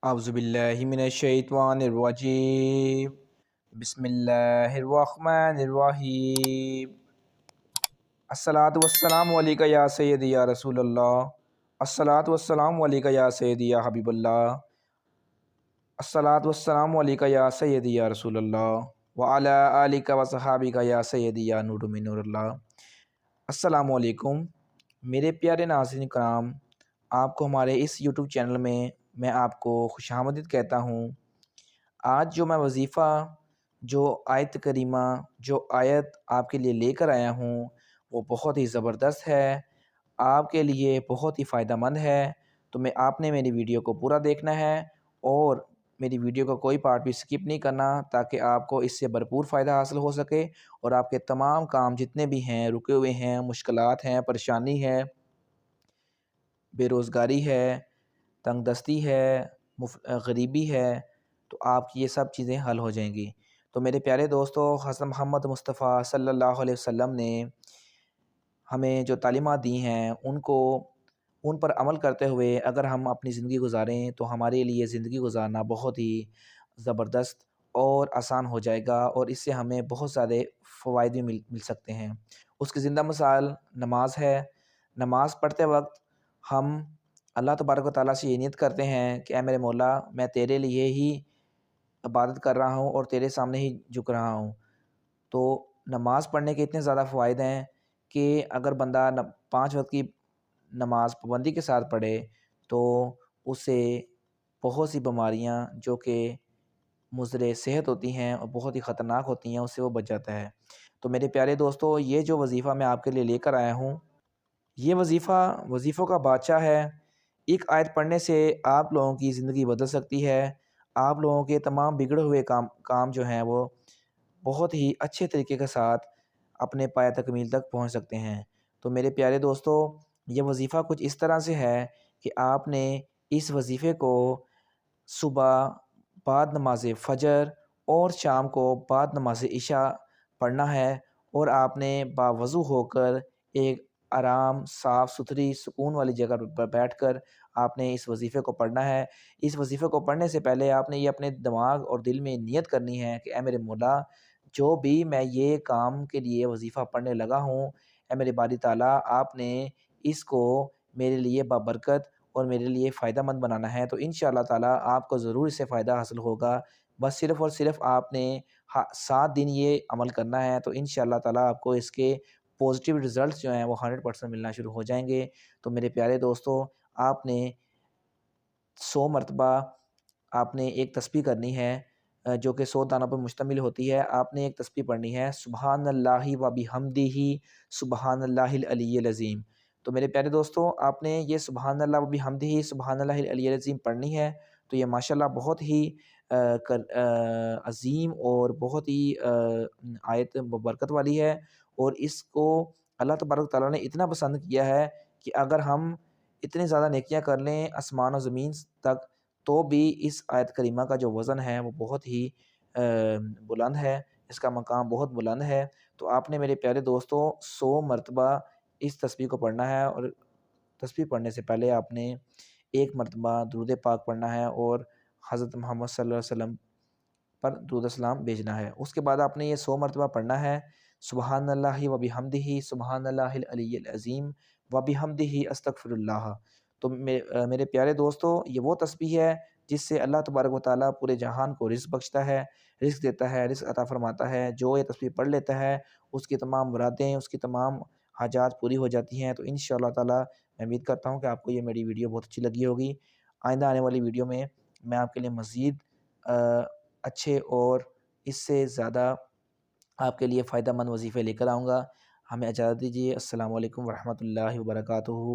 औज़ुबिल्लाहिमिनश्शैतानिर्रजीम बिस्मिल्लाहिर्रहमानिर्रहीम अस्सलातु वस्सलामु अलैका या सय्यदी या रसूलल्लाह अस्सलातु वस्सलामु अलैका या सय्यदी या हबीबल्लाह अस्सलातु वस्सलामु अलैका या सय्यदी या रसूलल्लाह व अला आलिका व सहाबिका या सय्यदी या नूर मिन नूरिल्लाह। अस्सलामु अलैकुम मेरे प्यारे नाज़रीन कराम, आपको हमारे इस यूट्यूब चैनल में मैं आपको खुशामदीद कहता हूँ। आज जो मैं वज़ीफ़ा, जो आयत करीमा, जो आयत आपके लिए लेकर आया हूँ, वो बहुत ही ज़बरदस्त है, आपके लिए बहुत ही फ़ायदेमंद है। तो आपने मेरी वीडियो को पूरा देखना है और मेरी वीडियो का कोई पार्ट भी स्किप नहीं करना, ताकि आपको इससे भरपूर फ़ायदा हासिल हो सके और आपके तमाम काम जितने भी हैं, रुके हुए हैं, मुश्किलात हैं, परेशानी है, बेरोज़गारी है, तंगदस्ती है, गरीबी है, तो आपकी ये सब चीज़ें हल हो जाएंगी। तो मेरे प्यारे दोस्तों, हज़रत मोहम्मद मुस्तफ़ा सल्लल्लाहु अलैहि वसल्लम ने हमें जो तालीमात दी हैं, उन पर अमल करते हुए अगर हम अपनी ज़िंदगी गुज़ारें, तो हमारे लिए ज़िंदगी गुज़ारना बहुत ही ज़बरदस्त और आसान हो जाएगा और इससे हमें बहुत सारे फ़वाइद भी मिल सकते हैं। उसकी ज़िंदा मिसाल नमाज है। नमाज़ पढ़ते वक़्त हम अल्लाह तबारक व तआला से ये नियत करते हैं कि ऐ मेरे मौला, मैं तेरे लिए ही इबादत कर रहा हूँ और तेरे सामने ही झुक रहा हूँ। तो नमाज़ पढ़ने के इतने ज़्यादा फ़वाइद हैं कि अगर बंदा 5 वक़्त की नमाज़ पाबंदी के साथ पढ़े, तो उसे बहुत सी बीमारियाँ जो कि मुज़र सेहत होती हैं और बहुत ही ख़तरनाक होती हैं, उससे वो बच जाता है। तो मेरे प्यारे दोस्तों, ये जो वज़ीफ़ा मैं आपके लिए लेकर आया हूँ, ये वज़ीफ़ा वज़ीफ़ों का बादशाह है। एक आयत पढ़ने से आप लोगों की ज़िंदगी बदल सकती है। आप लोगों के तमाम बिगड़े हुए काम काम जो हैं, वो बहुत ही अच्छे तरीके के साथ अपने पाया तकमील तक पहुँच सकते हैं। तो मेरे प्यारे दोस्तों, ये वज़ीफ़ा कुछ इस तरह से है कि आपने इस वज़ीफ़े को सुबह बाद नमाज़ फ़जर और शाम को बाद नमाज़ इशा पढ़ना है और आपने बावज़ू होकर एक आराम, साफ़-सुथरी, सुकून वाली जगह पर बैठकर आपने इस वज़ीफ़े को पढ़ना है। इस वज़ीफ़े को पढ़ने से पहले आपने ये अपने दिमाग और दिल में नियत करनी है कि ऐ मेरे मौला, जो भी मैं ये काम के लिए वज़ीफ़ा पढ़ने लगा हूँ, ऐ मेरे बारी ताला, आपने इसको मेरे लिए बाबरकत और मेरे लिए फ़ायदेमंद बनाना है। तो इंशाअल्लाह ताला आपको ज़रूर इससे फ़ायदा हासिल होगा। बस सिर्फ़ और सिर्फ़ आपने 7 दिन ये अमल करना है, तो इंशाअल्लाह ताला आपको इसके पॉज़िटिव रिज़ल्ट्स जो हैं, वो 100% मिलना शुरू हो जाएँगे। तो मेरे प्यारे दोस्तों, आपने 100 मरतबा आपने एक तस्बीह करनी है, जो कि 100 दानों पर मुश्तमिल होती है। आपने एक तस्बीह पढ़नी है, सुबहानल्लाहि व बिहम्दिही सुबहानल्लाहिल अलिय्यिल अज़ीम। तो मेरे प्यारे दोस्तों, आपने ये सुबहानल्लाह व बिहम्दिही सुबहानल्लाहिल अलिय्यिल अज़ीम पढ़नी है। तो ये माशाल्लाह बहुत ही अज़ीम और बहुत ही आयत बरकत वाली है और इसको अल्लाह तबारक व तआला ने इतना पसंद किया है कि अगर हम इतनी ज़्यादा नेकियां कर लें आसमान और ज़मीन तक, तो भी इस आयत करीमा का जो वज़न है, वो बहुत ही बुलंद है, इसका मकाम बहुत बुलंद है। तो आपने मेरे प्यारे दोस्तों 100 मरतबा इस तस्बीह को पढ़ना है और तस्बीह पढ़ने से पहले आपने 1 मरतबा दुरूद पाक पढ़ना है और हज़रत मोहम्मद सल्लल्लाहु अलैहि वसल्लम पर दुरूद सलाम भेजना है। उसके बाद आपने ये 100 मरतबा पढ़ना है, सुबहानल्लाहि व बिहम्दिही सुबहानल्लाहिल अलिय्यिल अज़ीम व बिहम्दिही अस्तगफिरुल्लाह। तो मेरे प्यारे दोस्तों, ये वो तस्बीह है जिससे अल्लाह तबारक व तआला पूरे जहान को रिज़्क़ बख्शता है, रिज़्क़ देता है, रिज़्क़ अता फ़रमाता है। जो ये तस्बीह पढ़ लेता है, उसकी तमाम मुरादें, उसकी तमाम हाजात पूरी हो जाती हैं। तो इंशाअल्लाह ताला मैं उम्मीद करता हूँ कि आपको ये मेरी वीडियो बहुत अच्छी लगी होगी। आइंदा आने वाली वीडियो में मैं आपके लिए मज़ीद अ, अच्छे और इससे ज़्यादा आपके लिए फ़ायदेमंद वज़ीफ़े लेकर आऊँगा। हमें इजाज़त दीजिए। अस्सलामु अलैकुम व रहमतुल्लाहि व बरकातुहू।